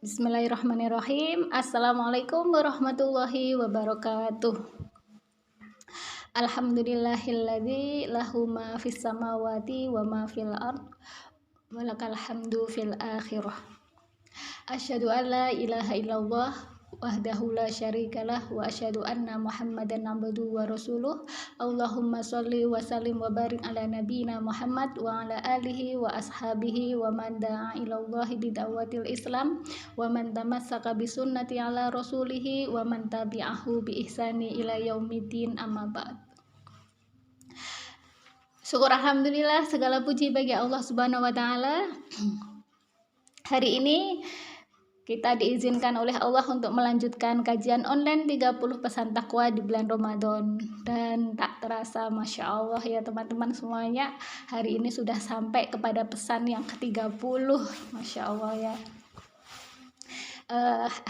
Bismillahirrahmanirrahim. Assalamualaikum warahmatullahi wabarakatuh. Alhamdulillahilladzi lahu ma fis samawati wa ma fil ard wa lakal hamdu fil akhirah. Asyhadu an la ilaha illallah wahdahu la syarikalah wa asyhadu anna Muhammadan abduhu wa rasuluh. Allahumma sholli wa sallim wa barik ala nabiyyina Muhammad wa ala alihi wa ashabihi wa man da'a ilallahi bid'awatil Islam wa man tamassaka bi sunnati ala rasulihi wa man tabi'ahu bi ihsani ila yaumiddin, amma ba'd. Syukur alhamdulillah, segala puji bagi Allah Subhanahu wa taala. Hari ini kita diizinkan oleh Allah untuk melanjutkan kajian online 30 pesan takwa di bulan Ramadan. Dan tak terasa, Masya Allah ya teman-teman semuanya, hari ini sudah sampai kepada pesan yang ke-30. Masya Allah ya.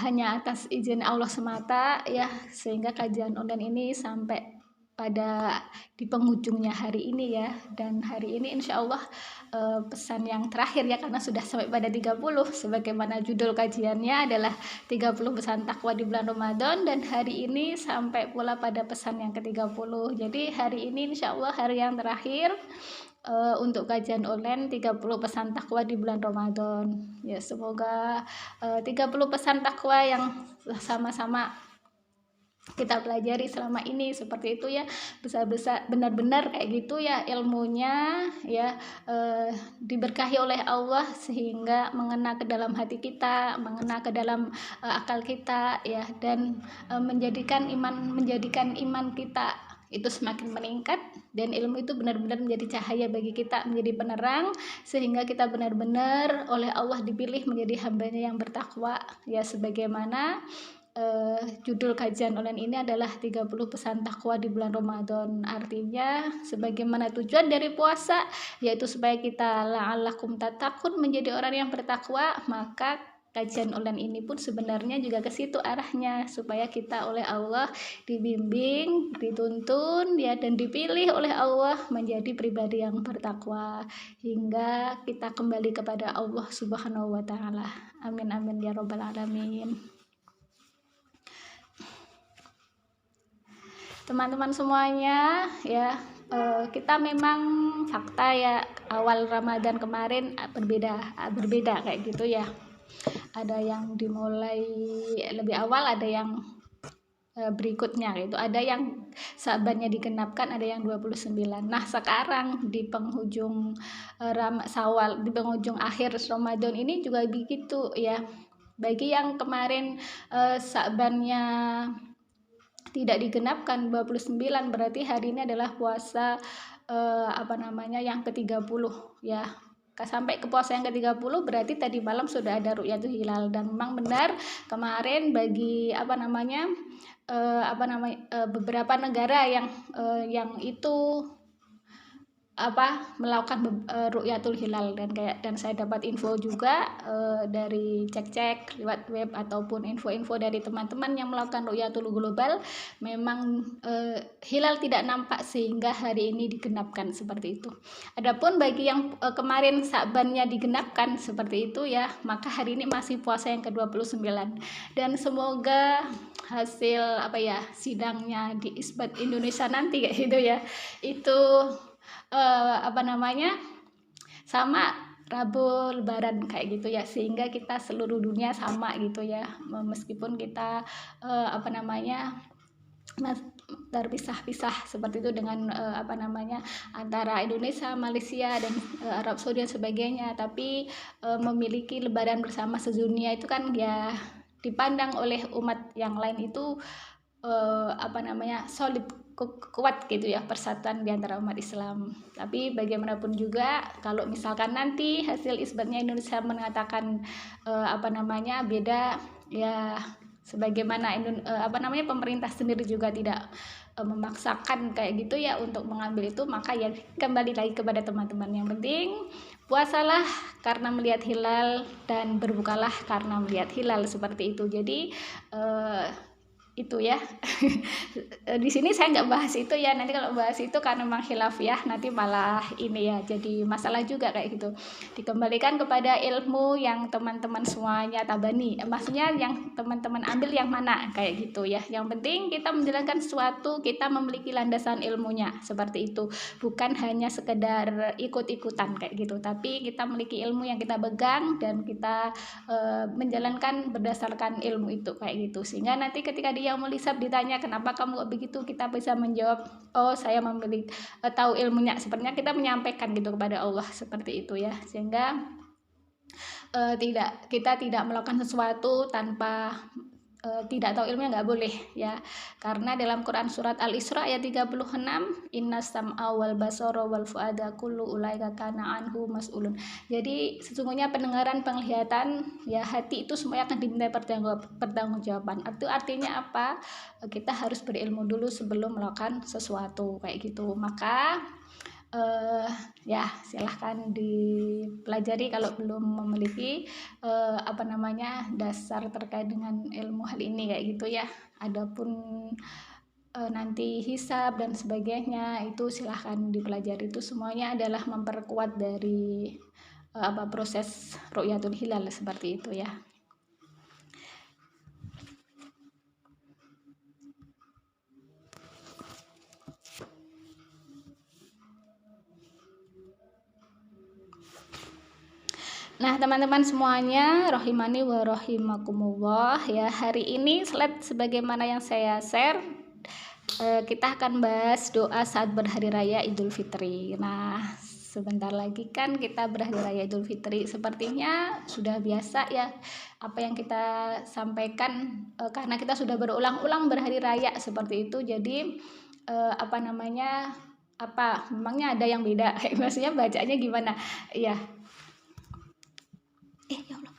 Hanya atas izin Allah semata ya, sehingga kajian online ini sampai pada di penghujungnya hari ini ya. Dan hari ini insya Allah pesan yang terakhir ya, karena sudah sampai pada 30, sebagaimana judul kajiannya adalah 30 pesan takwa di bulan Ramadan, dan hari ini sampai pula pada pesan yang ke-30. Jadi hari ini insya Allah hari yang terakhir untuk kajian online 30 pesan takwa di bulan Ramadan ya. Semoga 30 pesan takwa yang sama-sama kita pelajari selama ini seperti itu ya, bisa benar-benar kayak gitu ya ilmunya ya, diberkahi oleh Allah sehingga mengena ke dalam hati kita, mengena ke dalam akal kita ya, dan menjadikan iman kita itu semakin meningkat, dan ilmu itu benar-benar menjadi cahaya bagi kita, menjadi penerang, sehingga kita benar-benar oleh Allah dipilih menjadi hambanya yang bertakwa ya, sebagaimana judul kajian online ini adalah 30 pesan takwa di bulan Ramadan. Artinya sebagaimana tujuan dari puasa, yaitu supaya kita la'allakum tattaqun, menjadi orang yang bertakwa, maka kajian online ini pun sebenarnya juga ke situ arahnya, supaya kita oleh Allah dibimbing, dituntun ya, dan dipilih oleh Allah menjadi pribadi yang bertakwa hingga kita kembali kepada Allah Subhanahu wa taala. Amin amin ya rabbal alamin. Teman-teman semuanya ya, kita memang fakta ya, awal Ramadan kemarin berbeda kayak gitu ya. Ada yang dimulai lebih awal, ada yang berikutnya gitu. Ada yang Sa'bannya digenapkan, ada yang 29. Nah, sekarang di penghujung Syawal, di penghujung akhir Ramadan ini juga begitu ya. Bagi yang kemarin Sa'bannya tidak digenapkan 29, berarti hari ini adalah puasa yang ke-30 ya. Sampai ke puasa yang ke-30 berarti tadi malam sudah ada ru'yatul hilal. Dan memang benar kemarin bagi beberapa negara yang itu melakukan ru'yatul hilal, dan saya dapat info juga dari cek lewat web ataupun info-info dari teman-teman yang melakukan ru'yatul global, memang hilal tidak nampak sehingga hari ini digenapkan seperti itu. Adapun bagi yang kemarin Sa'bannya digenapkan seperti itu ya, maka hari ini masih puasa yang ke-29, dan semoga hasil sidangnya di Isbat Indonesia nanti kayak gitu ya, itu sama Rabu Lebaran kayak gitu ya, sehingga kita seluruh dunia sama gitu ya, meskipun kita terpisah-pisah seperti itu dengan antara Indonesia, Malaysia dan Arab Saudi dan sebagainya, tapi memiliki Lebaran bersama sedunia itu kan ya dipandang oleh umat yang lain itu solid, kuat gitu ya, persatuan di antara umat Islam. Tapi bagaimanapun juga, kalau misalkan nanti hasil isbatnya Indonesia mengatakan beda ya, sebagaimana pemerintah sendiri juga tidak memaksakan kayak gitu ya untuk mengambil itu, maka ya kembali lagi kepada teman-teman, yang penting puasalah karena melihat hilal dan berbukalah karena melihat hilal, seperti itu. Jadi itu ya. Di sini saya nggak bahas itu ya, nanti kalau bahas itu karena memang khilaf ya, nanti malah ini ya jadi masalah juga kayak gitu. Dikembalikan kepada ilmu yang teman-teman semuanya tabani, maksudnya yang teman-teman ambil yang mana kayak gitu ya. Yang penting kita menjalankan sesuatu, kita memiliki landasan ilmunya seperti itu, bukan hanya sekedar ikut-ikutan kayak gitu, tapi kita memiliki ilmu yang kita pegang dan kita menjalankan berdasarkan ilmu itu kayak gitu, sehingga nanti ketika dia yaumul hisab ditanya kenapa kamu kok begitu, kita bisa menjawab, oh saya memiliki tahu ilmunya, sepertinya kita menyampaikan gitu kepada Allah seperti itu ya, sehingga kita tidak melakukan sesuatu tanpa tidak tahu ilmunya, nggak boleh ya, karena dalam Quran surat Al-Isra ayat 36, innas sam'a wal basara wal fuada kullu ulaika kana anhu mas'ulun. Jadi sesungguhnya pendengaran, penglihatan ya, hati itu semuanya akan diminta pertanggungjawaban. Itu artinya apa? Kita harus berilmu dulu sebelum melakukan sesuatu kayak gitu. Maka ya silahkan dipelajari kalau belum memiliki dasar terkait dengan ilmu hal ini kayak gitu ya. Adapun nanti hisab dan sebagainya itu silahkan dipelajari, itu semuanya adalah memperkuat dari proses ru'yatul hilal seperti itu ya. Nah teman-teman semuanya, rahimani wa rahimakumullah ya, hari ini slide sebagaimana yang saya share, kita akan bahas doa saat berhari raya Idul Fitri. Nah sebentar lagi kan kita berhari raya Idul Fitri, sepertinya sudah biasa ya apa yang kita sampaikan, karena kita sudah berulang-ulang berhari raya seperti itu, jadi memangnya ada yang beda maksudnya bacanya gimana ya. Ya Allah.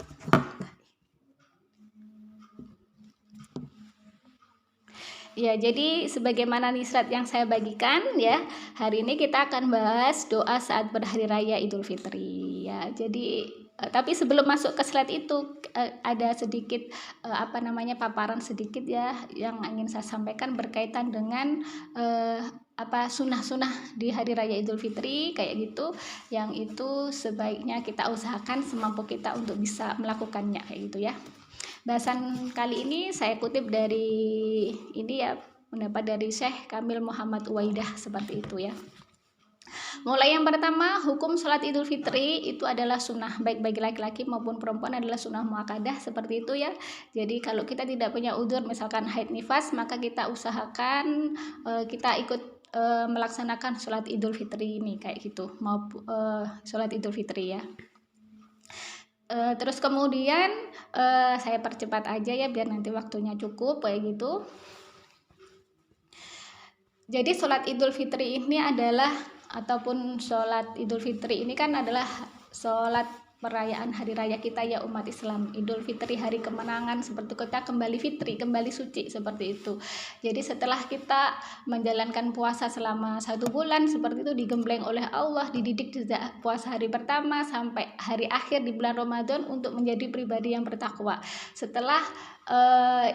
Ya, jadi sebagaimana nisrat yang saya bagikan ya, hari ini kita akan bahas doa saat berhari raya Idul Fitri ya. Jadi tapi sebelum masuk ke slide itu ada sedikit paparan sedikit ya yang ingin saya sampaikan berkaitan dengan sunnah-sunnah di hari raya Idul Fitri kayak gitu, yang itu sebaiknya kita usahakan semampu kita untuk bisa melakukannya kayak gitu ya. Bahasan kali ini saya kutip dari ini ya, pendapat dari Syekh Kamil Muhammad Uwaidah seperti itu ya. Mulai yang pertama, hukum sholat Idul Fitri itu adalah sunnah, baik bagi laki-laki maupun perempuan adalah sunnah muakkadah seperti itu ya. Jadi kalau kita tidak punya udzur misalkan haid nifas, maka kita usahakan kita ikut melaksanakan sholat Idul Fitri ini kayak gitu, maupun sholat Idul Fitri ya. Terus kemudian saya percepat aja ya biar nanti waktunya cukup kayak gitu. Jadi sholat Idul Fitri ini adalah sholat Idul Fitri ini kan adalah sholat perayaan hari raya kita ya umat Islam. Idul Fitri hari kemenangan, seperti kita kembali fitri, kembali suci seperti itu. Jadi setelah kita menjalankan puasa selama 1 bulan seperti itu, digembleng oleh Allah, dididik sejak puasa hari pertama sampai hari akhir di bulan Ramadan untuk menjadi pribadi yang bertakwa. Setelah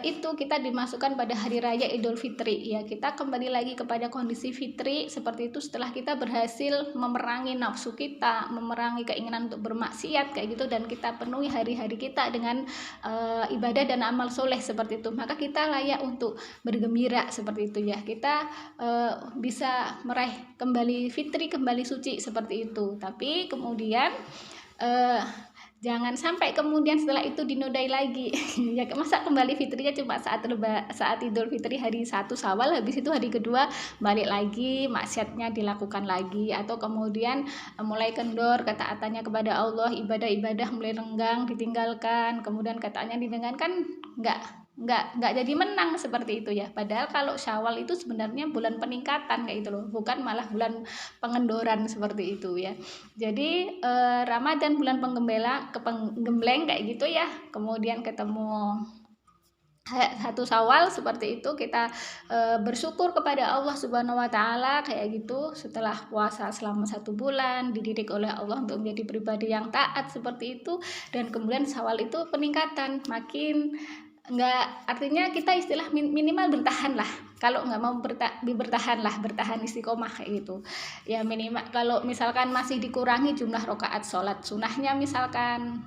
itu kita dimasukkan pada hari raya Idul Fitri ya, kita kembali lagi kepada kondisi fitri seperti itu setelah kita berhasil memerangi nafsu kita, memerangi keinginan untuk bermaksiat kayak gitu, dan kita penuhi hari-hari kita dengan ibadah dan amal soleh seperti itu, maka kita layak untuk bergembira seperti itu ya, kita bisa meraih kembali fitri, kembali suci seperti itu. Tapi kemudian jangan sampai kemudian setelah itu dinodai lagi ya, masa kembali fitrinya cuma saat Idul Fitri hari 1 Syawal, habis itu hari kedua balik lagi maksiatnya dilakukan lagi, atau kemudian mulai kendor ketaatannya kepada Allah, ibadah-ibadah mulai renggang ditinggalkan, kemudian kataannya didengarkan nggak jadi menang seperti itu ya. Padahal kalau Syawal itu sebenarnya bulan peningkatan kayak gitu loh, bukan malah bulan pengendoran seperti itu ya. Jadi Ramadan bulan penggembleng kayak gitu ya, kemudian ketemu 1 Syawal seperti itu, kita bersyukur kepada Allah Subhanahu wa taala kayak gitu, setelah puasa selama 1 bulan dididik oleh Allah untuk menjadi pribadi yang taat seperti itu, dan kemudian Syawal itu peningkatan, makin nggak, artinya kita istilah minimal bertahan lah. Kalau nggak mau bertahan istiqomah kayak gitu ya. Minimal kalau misalkan masih dikurangi jumlah rakaat sholat sunahnya, misalkan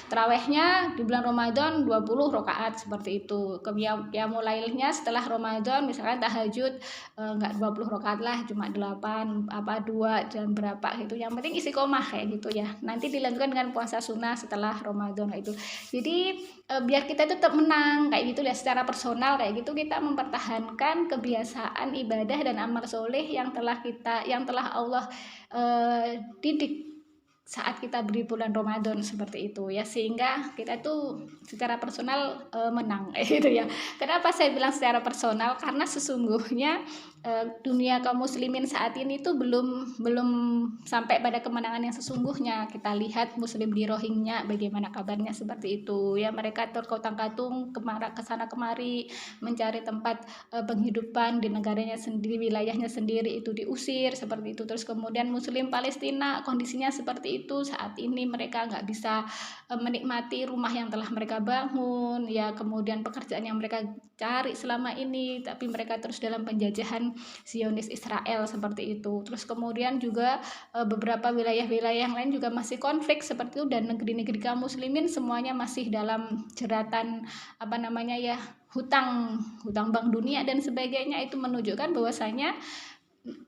tarawehnya di bulan Ramadan 20 rakaat seperti itu. Qiyamul lailnya setelah Ramadan misalkan tahajud enggak 20 rakaat lah, cuma 8 2 jam berapa gitu. Yang penting istiqomah kayak gitu ya. Nanti dilanjutkan dengan puasa sunnah setelah Ramadan kayak itu. Jadi biar kita tetap menang kayak gitu ya, secara personal kayak gitu kita mempertahankan kebiasaan ibadah dan amal soleh yang telah Allah didik saat kita beri bulan Ramadan seperti itu ya, sehingga kita tuh secara personal menang gitu ya. Kenapa saya bilang secara personal? Karena sesungguhnya dunia kaum muslimin saat ini tuh belum sampai pada kemenangan yang sesungguhnya. Kita lihat muslim di Rohingya bagaimana kabarnya seperti itu ya, mereka terkotang-katung kesana kemari mencari tempat penghidupan di negaranya sendiri, wilayahnya sendiri itu diusir seperti itu. Terus kemudian muslim Palestina kondisinya seperti itu saat ini, mereka nggak bisa menikmati rumah yang telah mereka bangun ya, kemudian pekerjaan yang mereka cari selama ini, tapi mereka terus dalam penjajahan Zionis Israel seperti itu. Terus kemudian juga beberapa wilayah-wilayah yang lain juga masih konflik seperti itu, dan negeri-negeri kaum muslimin semuanya masih dalam jeratan hutang Bank Dunia dan sebagainya. Itu menunjukkan bahwasanya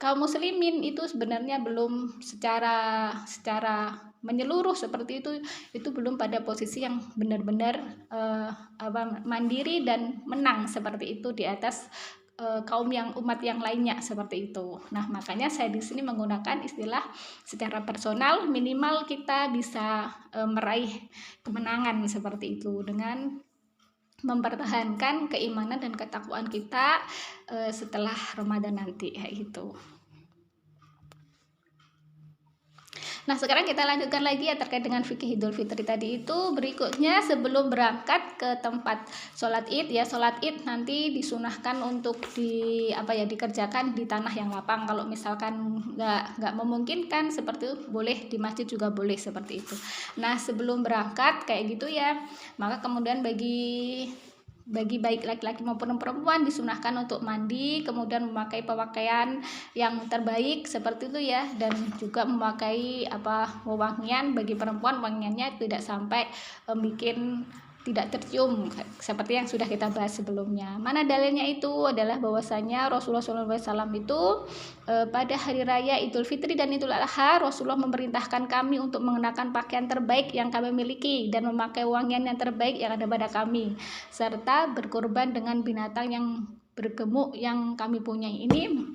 kaum muslimin itu sebenarnya belum secara menyeluruh seperti itu belum pada posisi yang benar-benar mandiri dan menang seperti itu di atas umat yang lainnya seperti itu. Nah, makanya saya di sini menggunakan istilah secara personal minimal kita bisa meraih kemenangan seperti itu dengan mempertahankan keimanan dan ketakwaan kita setelah Ramadan nanti kayak gitu. Nah, sekarang kita lanjutkan lagi ya terkait dengan fikih Idul Fitri tadi itu. Berikutnya, sebelum berangkat ke tempat sholat Id ya, sholat Id nanti disunahkan untuk dikerjakan di tanah yang lapang. Kalau misalkan nggak memungkinkan seperti itu, boleh di masjid juga boleh seperti itu. Nah, sebelum berangkat kayak gitu ya, maka kemudian bagi baik laki-laki maupun perempuan disunahkan untuk mandi, kemudian memakai pakaian yang terbaik seperti itu ya, dan juga memakai wewangian. Bagi perempuan wangiannya tidak sampai bikin tidak tercium seperti yang sudah kita bahas sebelumnya. Mana dalilnya? Itu adalah bahwasanya Rasulullah SAW itu pada hari raya Idul Fitri dan Idul Adha, Rasulullah memerintahkan kami untuk mengenakan pakaian terbaik yang kami miliki dan memakai wangian yang terbaik yang ada pada kami, serta berkorban dengan binatang yang bergemuk yang kami punyai ini.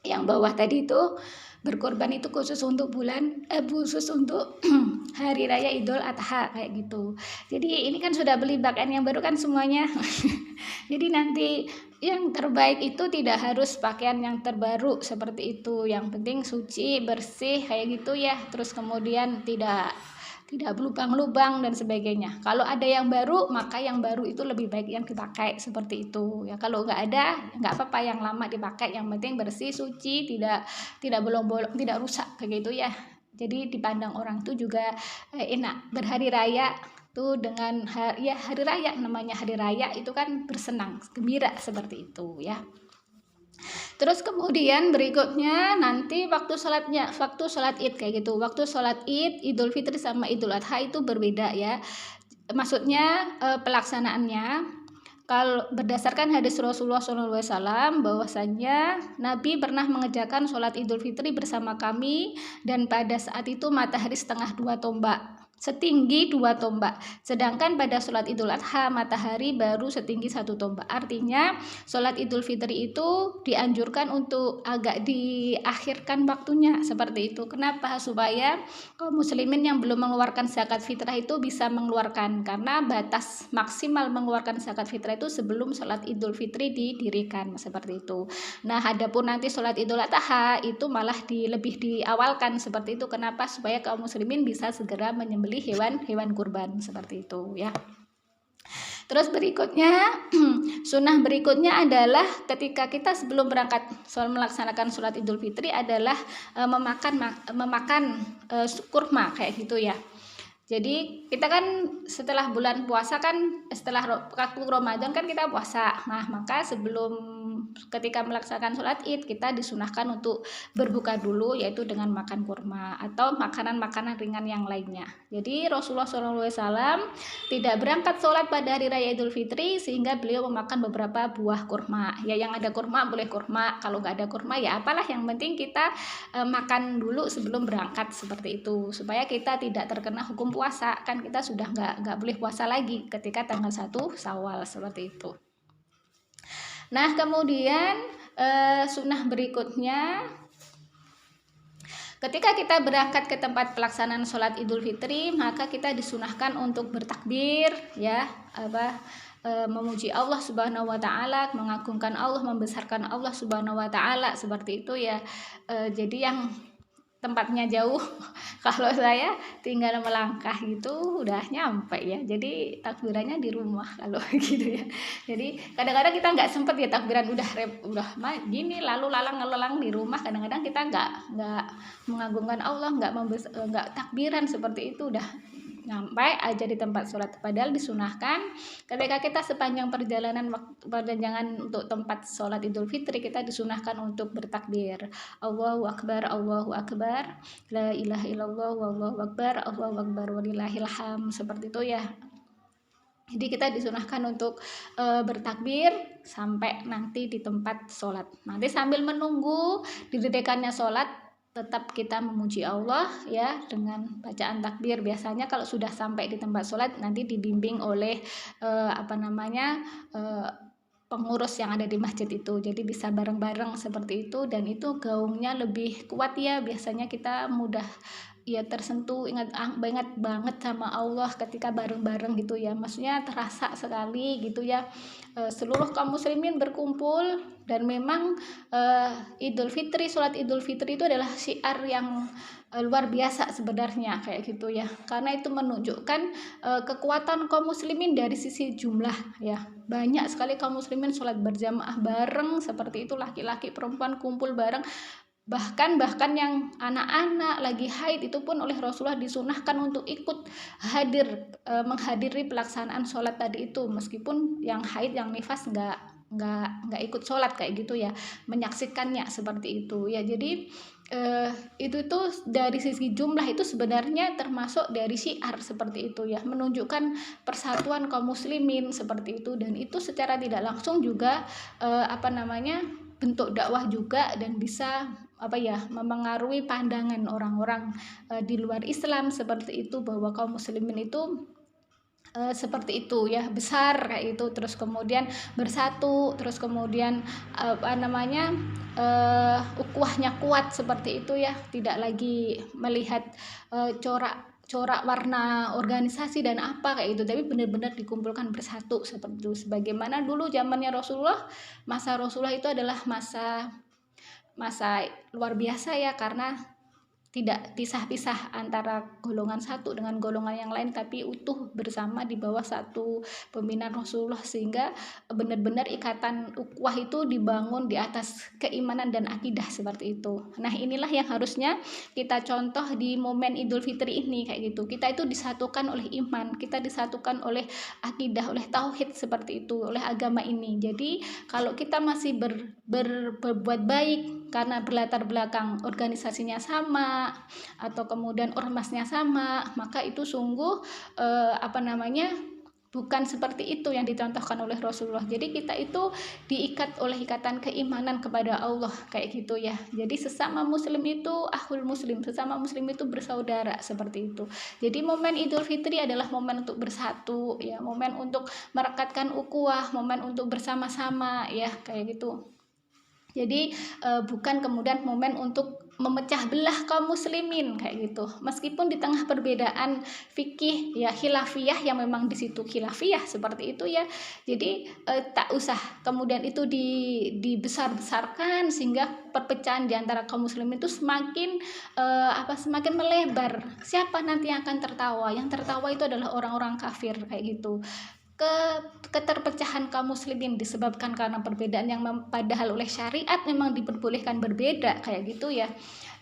Yang bawah tadi itu berkorban itu khusus untuk hari raya Idul Adha kayak gitu. Jadi ini kan sudah beli pakaian yang baru kan semuanya. Jadi nanti yang terbaik itu tidak harus pakaian yang terbaru seperti itu. Yang penting suci, bersih kayak gitu ya. Terus kemudian tidak berlubang-lubang dan sebagainya. Kalau ada yang baru, maka yang baru itu lebih baik yang dipakai seperti itu ya. Kalau nggak ada, nggak apa-apa yang lama dipakai, yang penting bersih, suci, tidak bolong-bolong, tidak rusak kayak gitu ya. Jadi dipandang orang tuh juga enak berhari raya tuh dengan hari raya, namanya hari raya itu kan bersenang, gembira seperti itu ya. Terus kemudian berikutnya nanti waktu sholat Id kayak gitu. Waktu sholat Id, Idul Fitri sama Idul Adha itu berbeda ya. Maksudnya pelaksanaannya, kalau berdasarkan hadis Rasulullah SAW bahwasanya Nabi pernah mengerjakan sholat Idul Fitri bersama kami, dan pada saat itu matahari setinggi 2 tombak. Sedangkan pada sholat Idul Adha matahari baru setinggi 1 tombak. Artinya sholat Idul Fitri itu dianjurkan untuk agak diakhirkan waktunya seperti itu. Kenapa? Supaya kaum muslimin yang belum mengeluarkan zakat fitrah itu bisa mengeluarkan, karena batas maksimal mengeluarkan zakat fitrah itu sebelum sholat Idul Fitri didirikan seperti itu. Nah, adapun nanti sholat Idul Adha itu malah lebih diawalkan seperti itu. Kenapa? Supaya kaum muslimin bisa segera menyembelih hewan kurban seperti itu ya. Terus berikutnya sunnah berikutnya adalah ketika kita sebelum berangkat melaksanakan sholat Idul Fitri adalah memakan kurma kayak gitu ya. Jadi kita kan setelah bulan puasa kan, setelah waktu Ramadan kan kita puasa. Nah, maka sebelum ketika melaksanakan sholat id kita disunahkan untuk berbuka dulu, yaitu dengan makan kurma atau makanan-makanan ringan yang lainnya. Jadi Rasulullah SAW tidak berangkat sholat pada hari raya Idul Fitri sehingga beliau memakan beberapa buah kurma. Ya, yang ada kurma boleh kurma, kalau nggak ada kurma ya apalah, yang penting kita makan dulu sebelum berangkat, seperti itu, supaya kita tidak terkena hukum puasa. Kan kita sudah nggak boleh puasa lagi ketika tanggal 1 Syawal, seperti itu. Nah, kemudian sunnah berikutnya, ketika kita berangkat ke tempat pelaksanaan sholat Idul Fitri, maka kita disunahkan untuk bertakbir, ya, memuji Allah Subhanahu wa taala, mengagungkan Allah, membesarkan Allah Subhanahu wa taala, seperti itu ya. Jadi yang tempatnya jauh, kalau saya tinggal melangkah gitu udah nyampe ya. Jadi takbirannya di rumah kalau gitu ya. Jadi kadang-kadang kita nggak sempet ya takbiran, udah gini lalu lalang di rumah. Kadang-kadang kita nggak mengagungkan Allah, nggak takbiran seperti itu, udah sampai aja di tempat sholat. Padahal disunahkan ketika kita sepanjang perjalanan untuk tempat sholat Idul Fitri, kita disunahkan untuk bertakbir, Allahu Akbar, Allahu Akbar, la ilaha illallah, wallahu akbar, Allahu Akbar, walillahil hamd, seperti itu ya. Jadi kita disunahkan untuk bertakbir sampai nanti di tempat sholat. Nanti sambil menunggu didirikannya sholat, tetap kita memuji Allah ya dengan bacaan takbir. Biasanya kalau sudah sampai di tempat sholat nanti dibimbing oleh pengurus yang ada di masjid itu, jadi bisa bareng-bareng seperti itu. Dan itu gaungnya lebih kuat ya, biasanya kita mudah ya tersentuh, ingat banget sama Allah ketika bareng-bareng gitu ya, maksudnya terasa sekali gitu ya. Seluruh kaum muslimin berkumpul, dan memang Idul Fitri, sholat Idul Fitri itu adalah syiar yang luar biasa sebenarnya kayak gitu ya, karena itu menunjukkan kekuatan kaum muslimin dari sisi jumlah ya. Banyak sekali kaum muslimin sholat berjamaah bareng seperti itu, laki-laki perempuan kumpul bareng. Bahkan yang anak-anak lagi haid itu pun oleh Rasulullah disunahkan untuk ikut menghadiri pelaksanaan sholat tadi itu, meskipun yang haid, yang nifas nggak ikut sholat kayak gitu ya, menyaksikannya seperti itu ya. Jadi itu tuh dari sisi jumlah itu sebenarnya termasuk dari syiar seperti itu ya, menunjukkan persatuan kaum muslimin seperti itu. Dan itu secara tidak langsung juga bentuk dakwah juga, dan bisa memengaruhi pandangan orang-orang di luar Islam seperti itu, bahwa kaum muslimin itu seperti itu ya, besar kayak itu, terus kemudian bersatu, terus kemudian ukhuwahnya kuat seperti itu ya, tidak lagi melihat corak warna organisasi dan apa kayak gitu, tapi benar-benar dikumpulkan bersatu seperti itu. Sebagaimana dulu zamannya Rasulullah, masa Rasulullah itu adalah masa luar biasa ya, karena tidak pisah-pisah antara golongan satu dengan golongan yang lain, tapi utuh bersama di bawah satu pembinaan Rasulullah, sehingga benar-benar ikatan ukhuwah itu dibangun di atas keimanan dan akidah seperti itu. Nah, inilah yang harusnya kita contoh di momen Idul Fitri ini kayak gitu. Kita itu disatukan oleh iman, kita disatukan oleh akidah, oleh tauhid seperti itu, oleh agama ini. Jadi kalau kita masih berbuat baik karena berlatar belakang organisasinya sama atau kemudian ormasnya sama, maka itu sungguh bukan seperti itu yang dicontohkan oleh Rasulullah. Jadi kita itu diikat oleh ikatan keimanan kepada Allah kayak gitu ya. Jadi sesama muslim itu akhul muslim, sesama muslim itu bersaudara seperti itu. Jadi momen Idul Fitri adalah momen untuk bersatu ya, momen untuk merekatkan ukhuwah, momen untuk bersama-sama ya kayak gitu. Jadi bukan kemudian momen untuk memecah belah kaum muslimin kayak gitu. Meskipun di tengah perbedaan fikih ya, khilafiyah, yang memang di situ khilafiyah seperti itu ya. Jadi tak usah kemudian itu dibesar-besarkan sehingga perpecahan di antara kaum muslimin itu semakin melebar. Siapa nanti yang akan tertawa? Yang tertawa itu adalah orang-orang kafir kayak gitu. Keterpecahan kaum muslimin disebabkan karena perbedaan yang padahal oleh syariat memang diperbolehkan berbeda kayak gitu ya.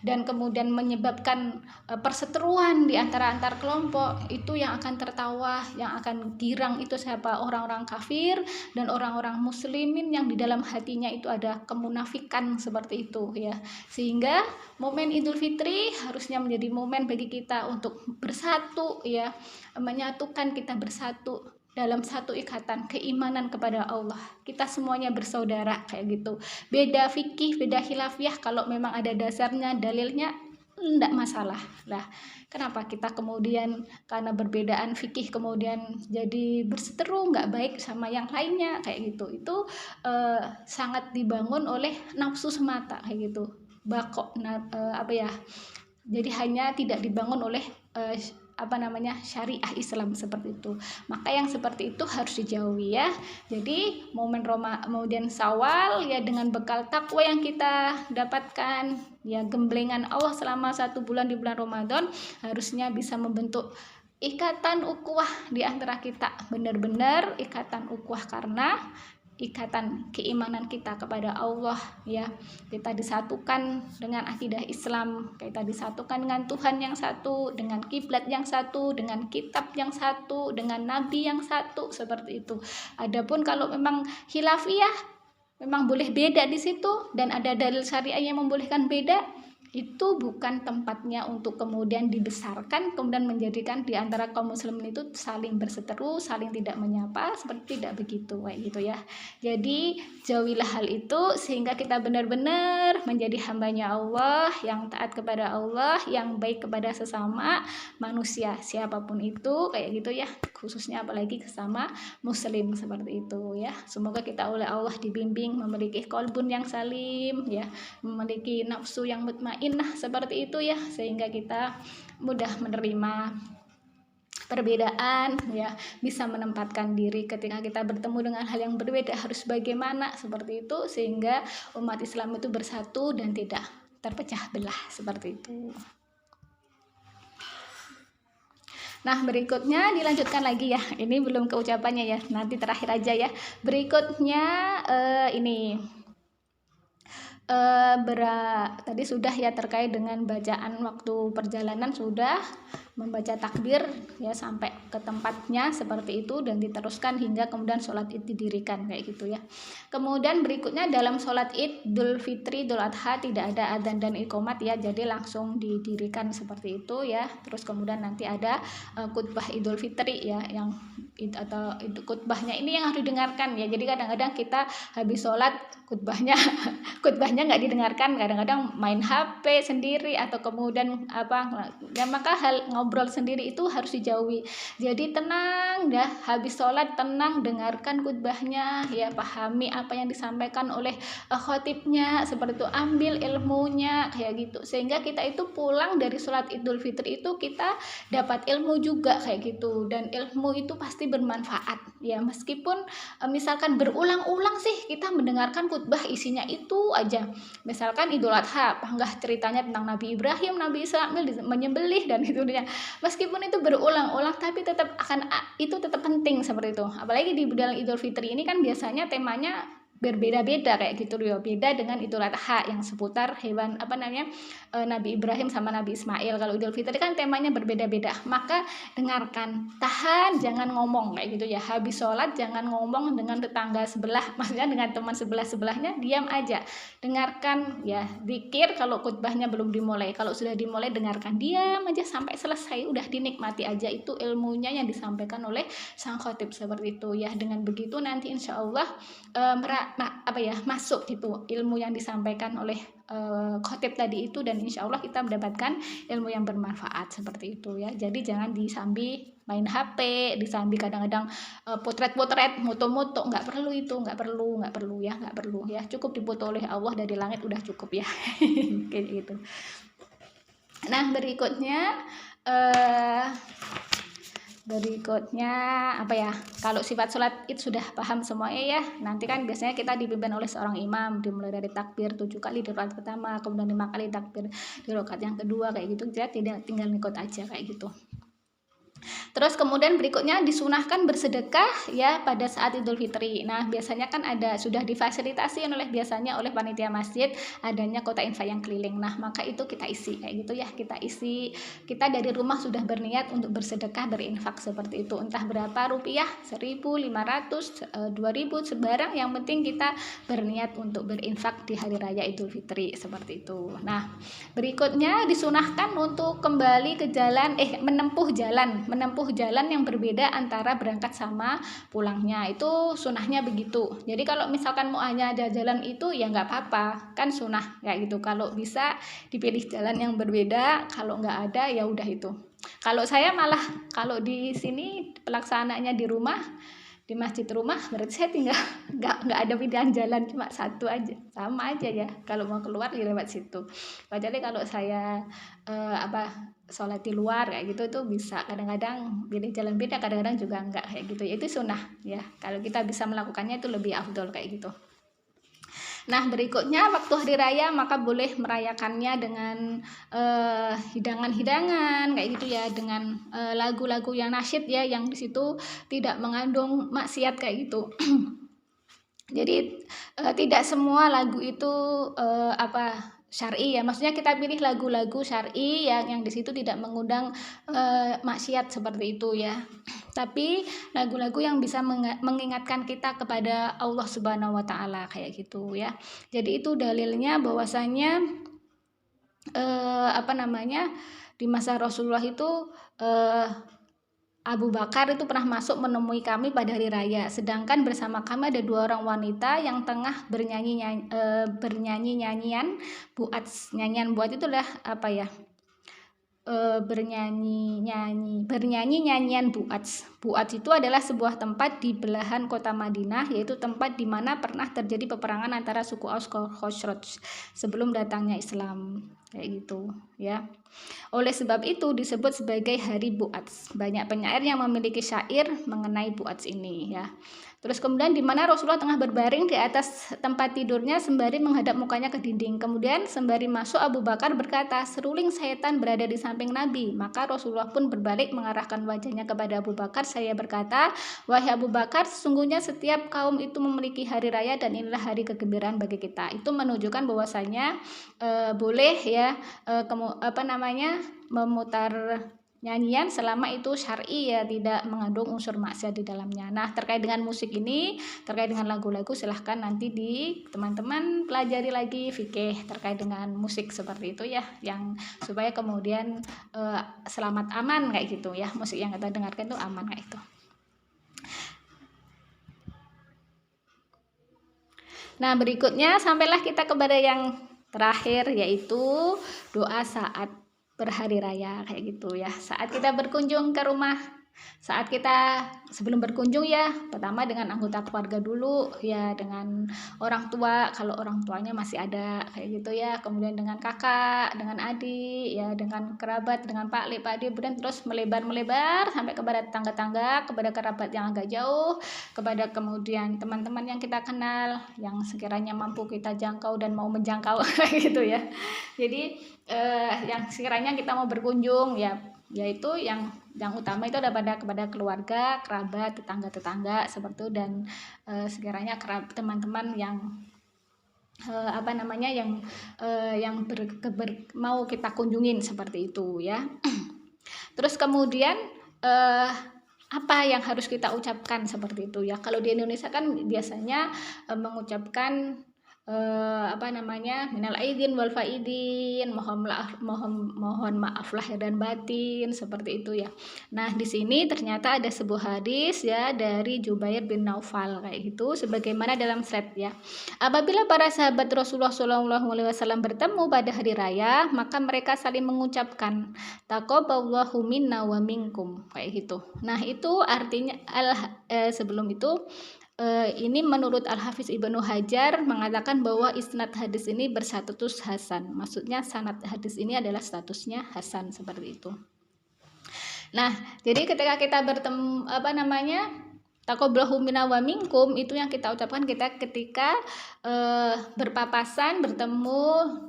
dan kemudian menyebabkan perseteruan di antara antar kelompok, itu yang akan tertawa, yang akan girang itu siapa? Orang-orang kafir dan orang-orang muslimin yang di dalam hatinya itu ada kemunafikan seperti itu ya. Sehingga momen Idul Fitri harusnya menjadi momen bagi kita untuk bersatu ya, menyatukan kita bersatu dalam satu ikatan keimanan kepada Allah. Kita semuanya bersaudara kayak gitu. Beda fikih, beda khilafiyah, kalau memang ada dasarnya, dalilnya, enggak masalah lah. Kenapa kita kemudian karena berbedaan fikih kemudian jadi berseteru, nggak baik sama yang lainnya kayak gitu? Itu sangat dibangun oleh nafsu semata kayak gitu. Jadi hanya tidak dibangun oleh syariah Islam seperti itu. Maka yang seperti itu harus dijauhi ya. Jadi momen kemudian Syawal ya, dengan bekal takwa yang kita dapatkan ya, gemblengan Allah selama 1 bulan di bulan Ramadan, harusnya bisa membentuk ikatan ukhuwah di antara kita, benar-benar ikatan ukhuwah karena ikatan keimanan kita kepada Allah ya. Kita disatukan dengan akidah Islam, kita disatukan dengan Tuhan yang satu, dengan kiblat yang satu, dengan kitab yang satu, dengan nabi yang satu, seperti itu. Adapun kalau memang khilafiyah, memang boleh beda di situ dan ada dalil syariah yang membolehkan beda, itu bukan tempatnya untuk kemudian dibesarkan, kemudian menjadikan di antara kaum muslimin itu saling berseteru, saling tidak menyapa, seperti tidak begitu kayak gitu ya. Jadi jauhilah hal itu sehingga kita benar-benar menjadi hambanya Allah, yang taat kepada Allah, yang baik kepada sesama manusia siapapun itu kayak gitu ya, khususnya apalagi sesama muslim seperti itu ya. Semoga kita oleh Allah dibimbing memiliki qalbun yang salim ya, memiliki nafsu yang mutmain seperti itu ya, sehingga kita mudah menerima perbedaan ya, bisa menempatkan diri ketika kita bertemu dengan hal yang berbeda harus bagaimana seperti itu, sehingga umat Islam itu bersatu dan tidak terpecah belah seperti itu. Nah, berikutnya dilanjutkan lagi ya, ini belum ke ucapannya ya, nanti terakhir aja ya. Berikutnya ini tadi sudah ya terkait dengan bacaan waktu perjalanan, sudah membaca takbir ya sampai ke tempatnya seperti itu dan diteruskan hingga kemudian sholat id didirikan kayak gitu ya. Kemudian berikutnya dalam sholat id Idul Fitri, Idul Adha tidak ada adzan dan iqomat ya, jadi langsung didirikan seperti itu ya. Terus kemudian nanti ada khutbah Idul Fitri ya, yang atau khutbahnya ini yang harus didengarkan ya. Jadi kadang-kadang kita habis sholat khutbahnya nggak didengarkan, kadang-kadang main HP sendiri atau kemudian ya, maka hal ngobrol sendiri itu harus dijauhi. Jadi tenang dah, habis sholat tenang dengarkan khutbahnya ya, pahami apa yang disampaikan oleh khotibnya seperti itu, ambil ilmunya kayak gitu, sehingga kita itu pulang dari sholat Idul Fitri itu kita dapat ilmu juga kayak gitu, dan ilmu itu pasti bermanfaat ya, meskipun misalkan berulang-ulang sih kita mendengarkan khutbah isinya itu aja. Misalkan Idul Adha, panggah ceritanya tentang Nabi Ibrahim, Nabi Ismail menyembelih dan itu dia. Meskipun itu berulang-ulang, tapi tetap penting seperti itu. Apalagi di dalam Idul Fitri ini kan biasanya temanya berbeda-beda kayak gitu ya, beda dengan Idul Adha yang seputar hewan Nabi Ibrahim sama Nabi Ismail. Kalau Idul Fitri kan temanya berbeda-beda, maka dengarkan, tahan, jangan ngomong kayak gitu ya. Habis sholat jangan ngomong dengan tetangga sebelah, maksudnya dengan teman sebelahnya, diam aja, dengarkan ya, zikir kalau khutbahnya belum dimulai, kalau sudah dimulai dengarkan, diam aja sampai selesai, udah dinikmati aja itu ilmunya yang disampaikan oleh sang khotib seperti itu ya. Dengan begitu nanti insya Allah masuk gitu ilmu yang disampaikan oleh khotib tadi itu, dan insya Allah kita mendapatkan ilmu yang bermanfaat seperti itu ya. Jadi jangan disambi main HP, disambi kadang-kadang potret-potret, moto-moto, nggak perlu ya, cukup difoto oleh Allah dari langit udah cukup ya. Kayak gitu. Nah, berikutnya kalau sifat sholat itu sudah paham semuanya ya. Nanti kan biasanya kita dipimpin oleh seorang imam, dimulai dari takbir 7 kali di rakaat pertama, kemudian 5 kali takbir di rakaat yang kedua kayak gitu, kita tinggal ngikut aja kayak gitu. Terus kemudian berikutnya disunahkan bersedekah ya pada saat Idul Fitri. Nah, biasanya kan sudah difasilitasi biasanya oleh panitia masjid adanya kotak infak yang keliling. Nah, maka itu kita isi kayak gitu ya. Kita dari rumah sudah berniat untuk bersedekah berinfak seperti itu. Entah berapa rupiah, 1.000, 500, 2.000 sebarang, yang penting kita berniat untuk berinfak di hari raya Idul Fitri seperti itu. Nah, berikutnya disunahkan untuk kembali ke jalan menempuh jalan yang berbeda antara berangkat sama pulangnya. Itu sunahnya begitu. Jadi kalau misalkan mau hanya ada jalan itu ya nggak apa-apa, kan sunah kayak gitu. Kalau bisa dipilih jalan yang berbeda, kalau nggak ada ya udah itu. Kalau saya malah kalau di sini pelaksanaannya di rumah, di masjid rumah, berarti saya tinggal nggak ada pilihan jalan, cuma satu aja, sama aja ya. Kalau mau keluar ya lewat situ. Kecuali kalau saya sholat di luar kayak gitu, itu bisa kadang-kadang pilih jalan beda, kadang-kadang juga enggak kayak gitu ya. Itu sunnah ya, kalau kita bisa melakukannya itu lebih afdol kayak gitu. Nah, berikutnya waktu hari raya maka boleh merayakannya dengan hidangan-hidangan kayak gitu ya, dengan lagu-lagu yang nasyid ya, yang di situ tidak mengandung maksiat kayak gitu. Jadi tidak semua lagu itu syar'i ya, maksudnya kita pilih lagu-lagu syar'i yang di situ tidak mengundang maksiat seperti itu ya. Tapi lagu-lagu yang bisa mengingatkan kita kepada Allah Subhanahu wa taala kayak gitu ya. Jadi itu dalilnya bahwasanya di masa Rasulullah itu Abu Bakar itu pernah masuk menemui kami pada hari raya, sedangkan bersama kami ada 2 orang wanita yang tengah bernyanyi nyanyian buat. Nyanyian buat itulah bernyanyi nyanyian buat. Buat itu adalah sebuah tempat di belahan kota Madinah, yaitu tempat di mana pernah terjadi peperangan antara suku Aus dan Khazraj sebelum datangnya Islam kayak gitu ya. Oleh sebab itu disebut sebagai hari Bu'ats. Banyak penyair yang memiliki syair mengenai Bu'ats ini ya. Terus kemudian di mana Rasulullah tengah berbaring di atas tempat tidurnya sembari menghadap mukanya ke dinding. Kemudian sembari masuk Abu Bakar berkata, "Seruling setan berada di samping Nabi." Maka Rasulullah pun berbalik mengarahkan wajahnya kepada Abu Bakar. Saya berkata, "Wahai Abu Bakar, sesungguhnya setiap kaum itu memiliki hari raya dan inilah hari kegembiraan bagi kita." Itu menunjukkan bahwasanya boleh ya memutar nyanyian selama itu syar'i ya, tidak mengandung unsur maksiat di dalamnya. Nah, terkait dengan musik ini, terkait dengan lagu-lagu, silahkan nanti teman-teman pelajari lagi fikih terkait dengan musik seperti itu ya, yang supaya kemudian selamat aman kayak gitu ya, musik yang kita dengarkan itu aman kayak itu. Nah, berikutnya sampailah kita kepada yang terakhir, yaitu doa saat berhari raya kayak gitu ya. Saat kita berkunjung ke rumah, saat kita sebelum berkunjung ya, pertama dengan anggota keluarga dulu ya, dengan orang tua kalau orang tuanya masih ada kayak gitu ya, kemudian dengan kakak, dengan adik ya, dengan kerabat, dengan pak le, pak de, kemudian terus melebar sampai kepada tetangga-tetangga, kepada kerabat yang agak jauh, kepada kemudian teman-teman yang kita kenal yang sekiranya mampu kita jangkau dan mau menjangkau gitu ya. Jadi yang sekiranya kita mau berkunjung ya, yaitu yang utama itu ada kepada keluarga, kerabat, tetangga-tetangga seperti itu, dan sekiranya teman-teman yang mau kita kunjungin seperti itu ya. Terus kemudian apa yang harus kita ucapkan seperti itu ya. Kalau di Indonesia kan biasanya mengucapkan minal aidin wal faidin, mohon maaf lahir dan batin seperti itu ya. Nah, di sini ternyata ada sebuah hadis ya dari Jubair bin Naufal kayak gitu, sebagaimana dalam slide ya. Apabila para sahabat Rasulullah SAW bertemu pada hari raya, maka mereka saling mengucapkan taqabbalallahu minna wa minkum kayak gitu. Nah, itu artinya sebelum itu ini menurut Al-Hafiz Ibnu Hajar mengatakan bahwa isnad hadis ini berstatus hasan. Maksudnya sanad hadis ini adalah statusnya hasan seperti itu. Nah, jadi ketika kita bertemu taqabbalallahu minna wa minkum itu yang kita ucapkan kita ketika berpapasan, bertemu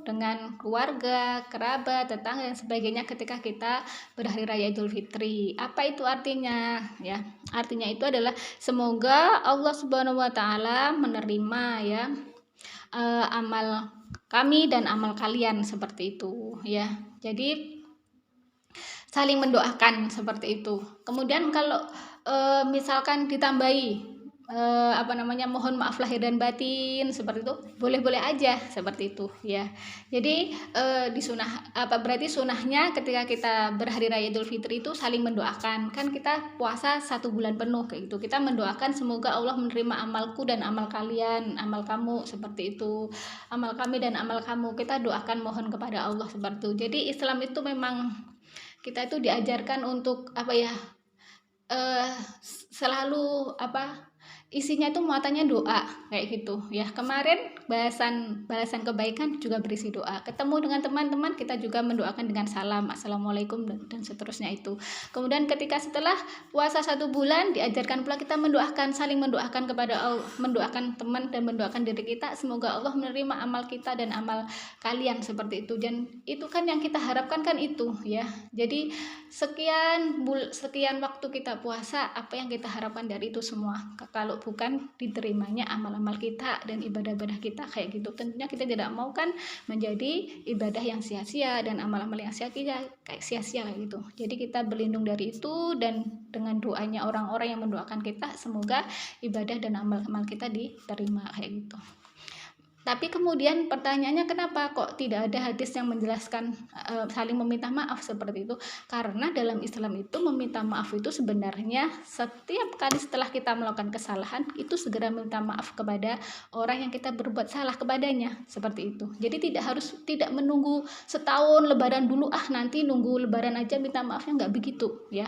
dengan keluarga, kerabat, tetangga dan sebagainya ketika kita berhari raya Idul Fitri. Apa itu artinya? Ya, artinya itu adalah semoga Allah Subhanahu wa taala menerima ya amal kami dan amal kalian seperti itu ya. Jadi saling mendoakan seperti itu. Kemudian kalau misalkan ditambahi mohon maaf lahir dan batin seperti itu, boleh-boleh aja seperti itu ya. Jadi berarti sunahnya ketika kita berhari raya Idul Fitri itu saling mendoakan. Kan kita puasa 1 bulan penuh kayak gitu. Kita mendoakan semoga Allah menerima amalku dan amal kalian, amal kamu seperti itu. Amal kami dan amal kamu. Kita doakan mohon kepada Allah seperti itu. Jadi Islam itu memang kita itu diajarkan untuk selalu isinya itu muatannya doa kayak gitu ya. Kemarin balasan kebaikan juga berisi doa. Ketemu dengan teman-teman kita juga mendoakan dengan salam, assalamualaikum dan seterusnya itu. Kemudian ketika setelah puasa 1 bulan diajarkan pula kita mendoakan, saling mendoakan kepada Allah, mendoakan teman dan mendoakan diri kita semoga Allah menerima amal kita dan amal kalian seperti itu. Dan itu kan yang kita harapkan kan itu ya. Jadi sekian waktu kita puasa, apa yang kita harapkan dari itu semua? Kalau bukan diterimanya amal-amal kita dan ibadah-ibadah kita kayak gitu, tentunya kita tidak mau kan menjadi ibadah yang sia-sia dan amal-amal yang sia-sia kayak gitu. Jadi kita berlindung dari itu dan dengan doanya orang-orang yang mendoakan kita semoga ibadah dan amal-amal kita diterima kayak gitu. Tapi kemudian pertanyaannya kenapa kok tidak ada hadis yang menjelaskan saling meminta maaf seperti itu? Karena dalam Islam itu meminta maaf itu sebenarnya setiap kali setelah kita melakukan kesalahan itu segera minta maaf kepada orang yang kita berbuat salah kepadanya seperti itu. Jadi tidak menunggu setahun lebaran dulu, nanti nunggu lebaran aja minta maafnya, nggak begitu ya.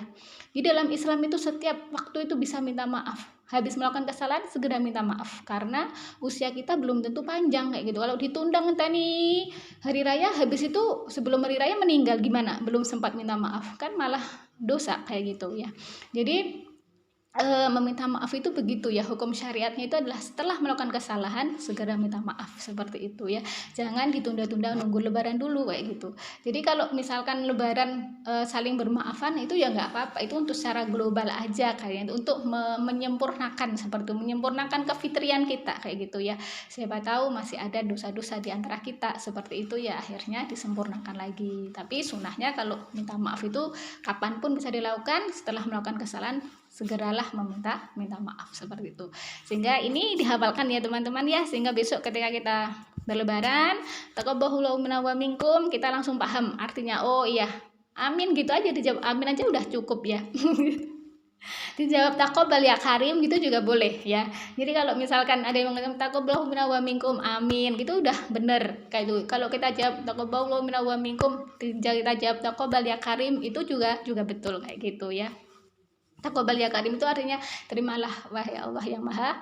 Di dalam Islam itu setiap waktu itu bisa minta maaf. Habis melakukan kesalahan segera minta maaf karena usia kita belum tentu panjang kayak gitu. Kalau ditunda nih hari raya, habis itu sebelum hari raya meninggal gimana? Belum sempat minta maaf kan malah dosa kayak gitu ya. Jadi meminta maaf itu begitu ya, hukum syariatnya itu adalah setelah melakukan kesalahan segera minta maaf seperti itu ya. Jangan ditunda-tunda nunggu lebaran dulu kayak gitu. Jadi kalau misalkan lebaran saling bermaafan itu ya nggak apa-apa, itu untuk secara global aja kayak itu, untuk menyempurnakan seperti itu, menyempurnakan kefitrian kita kayak gitu ya. Siapa tahu masih ada dosa-dosa di antara kita seperti itu ya, akhirnya disempurnakan lagi. Tapi sunahnya kalau minta maaf itu kapanpun bisa dilakukan, setelah melakukan kesalahan segeralah minta maaf seperti itu. Sehingga ini dihafalkan ya teman-teman ya, sehingga besok ketika kita berlebaran taqabbalallahu minna wa minkum kita langsung paham artinya. Oh iya, amin gitu aja, dijawab amin aja udah cukup ya. Dijawab taqabbal ya karim gitu juga boleh ya. Jadi kalau misalkan ada yang mengatakan taqabbalallahu minna wa minkum amin gitu udah bener kayak itu. Kalau kita jawab taqabbalallahu minna wa minkum, kita jawab taqabbal ya karim itu juga betul kayak gitu ya. Taqabbal ya karim itu artinya terimalah wahai Allah yang maha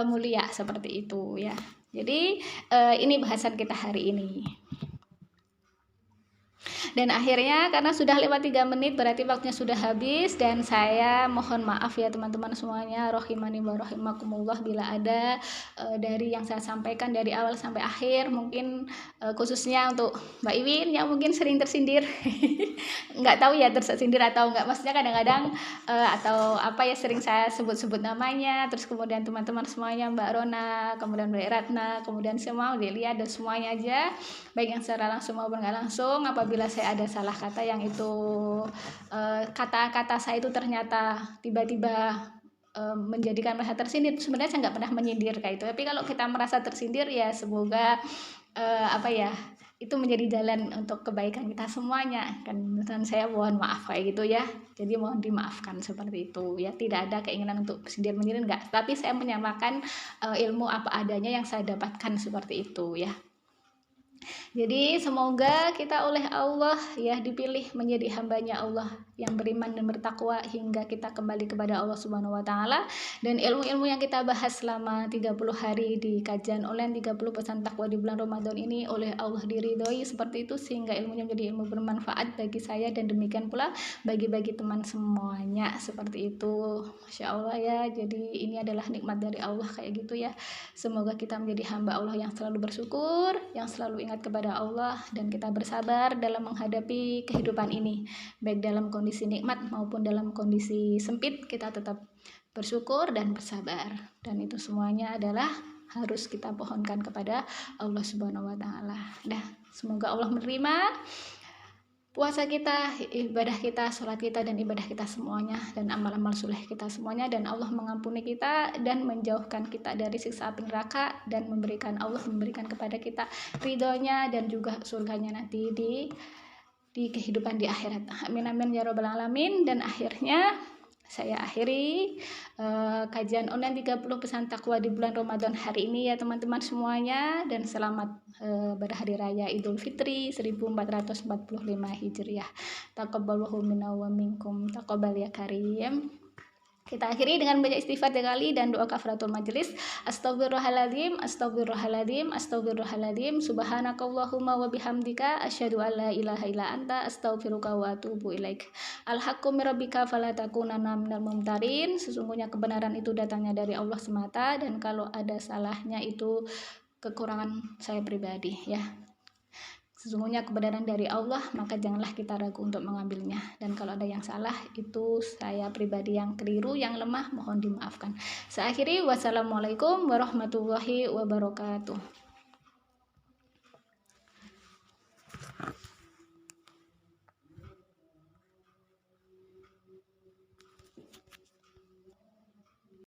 mulia seperti itu ya. Jadi ini bahasan kita hari ini. Dan akhirnya karena sudah lewat 3 menit berarti waktunya sudah habis, dan saya mohon maaf ya teman-teman semuanya, rohimani wa rahimakumullah bila ada dari yang saya sampaikan dari awal sampai akhir mungkin khususnya untuk Mbak Iwin yang mungkin sering tersindir nggak tahu ya tersindir atau enggak, maksudnya kadang-kadang atau sering saya sebut-sebut namanya, terus kemudian teman-teman semuanya, Mbak Rona, kemudian Mbak Ratna, kemudian semua Delia dan semuanya aja, baik yang secara langsung maupun nggak langsung. Apabila saya ada salah kata yang itu kata-kata saya itu ternyata tiba-tiba menjadikan merasa tersindir, sebenarnya saya nggak pernah menyindir kayak itu. Tapi kalau kita merasa tersindir ya semoga itu menjadi jalan untuk kebaikan kita semuanya kan. Dan saya mohon maaf kayak gitu ya, jadi mohon dimaafkan seperti itu ya. Tidak ada keinginan untuk sindir menyindir, enggak, tapi saya menyamakan ilmu apa adanya yang saya dapatkan seperti itu ya. Jadi semoga kita oleh Allah ya dipilih menjadi hambanya Allah yang beriman dan bertakwa hingga kita kembali kepada Allah Subhanahu wa taala. Dan ilmu-ilmu yang kita bahas selama 30 hari di kajian online 30 pesan takwa di bulan Ramadan ini oleh Allah diridhoi seperti itu, sehingga ilmunya menjadi ilmu bermanfaat bagi saya dan demikian pula bagi teman semuanya seperti itu. Masya Allah ya, jadi ini adalah nikmat dari Allah kayak gitu ya. Semoga kita menjadi hamba Allah yang selalu bersyukur, yang selalu ingat kepada Allah, dan kita bersabar dalam menghadapi kehidupan ini, baik dalam kondisi nikmat maupun dalam kondisi sempit. Kita tetap bersyukur dan bersabar, dan itu semuanya adalah harus kita pohonkan kepada Allah Subhanahu wa taala. Semoga Allah menerima puasa kita, ibadah kita, sholat kita, dan ibadah kita semuanya, dan amal-amal soleh kita semuanya, dan Allah mengampuni kita dan menjauhkan kita dari siksa api neraka, dan Allah memberikan kepada kita ridhonya dan juga surganya nanti di kehidupan di akhirat. Amin amin ya robbal alamin. Dan akhirnya saya akhiri kajian online 30 pesan takwa di bulan Ramadan hari ini ya teman-teman semuanya, dan selamat berhari raya Idul Fitri 1445 Hijriah. Taqabbalallahu minna wa minkum, taqabbal ya karim. Kita akhiri dengan banyak istighfar 3 kali dan doa kafaratul majelis. Astagfirullahaladzim, astagfirullahaladzim, astagfirullahaladzim. Subhanakallahumma wa bihamdika asyhadu an la ilaha illa anta astaghfiruka wa atubu ilaik. Al-haqqu mir rabbika fala takunanna minal mumtarin. Sesungguhnya kebenaran itu datangnya dari Allah semata, dan kalau ada salahnya itu kekurangan saya pribadi ya. Sesungguhnya kebenaran dari Allah, maka janganlah kita ragu untuk mengambilnya. Dan kalau ada yang salah, itu saya pribadi yang keliru, yang lemah, mohon dimaafkan. Saya akhiri, wassalamualaikum warahmatullahi wabarakatuh.